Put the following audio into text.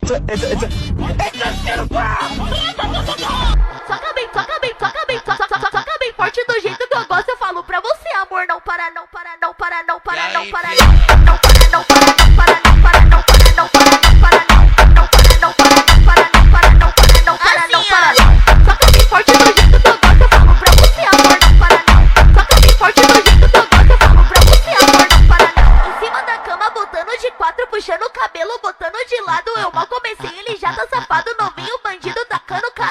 Soca bem forte do jeito que eu gosto. Eu falo pra você, amor, não para, não para, não para, não para, não para, não para, não para, não para, não para, não para, não para, não para, não para, não para, não para, não para, não para, não para, não para. Soca bem forte do jeito que eu gosto. Eu falo pra você, amor, não para, não. Soca bem forte do jeito que eu gosto. Eu falo pra você, amor, não para, não. Em cima da cama, botando de quatro, puxando o cabelo, botando de lado. Eu mal comecei, ele já tá safado, novinho, bandido, tacando cara.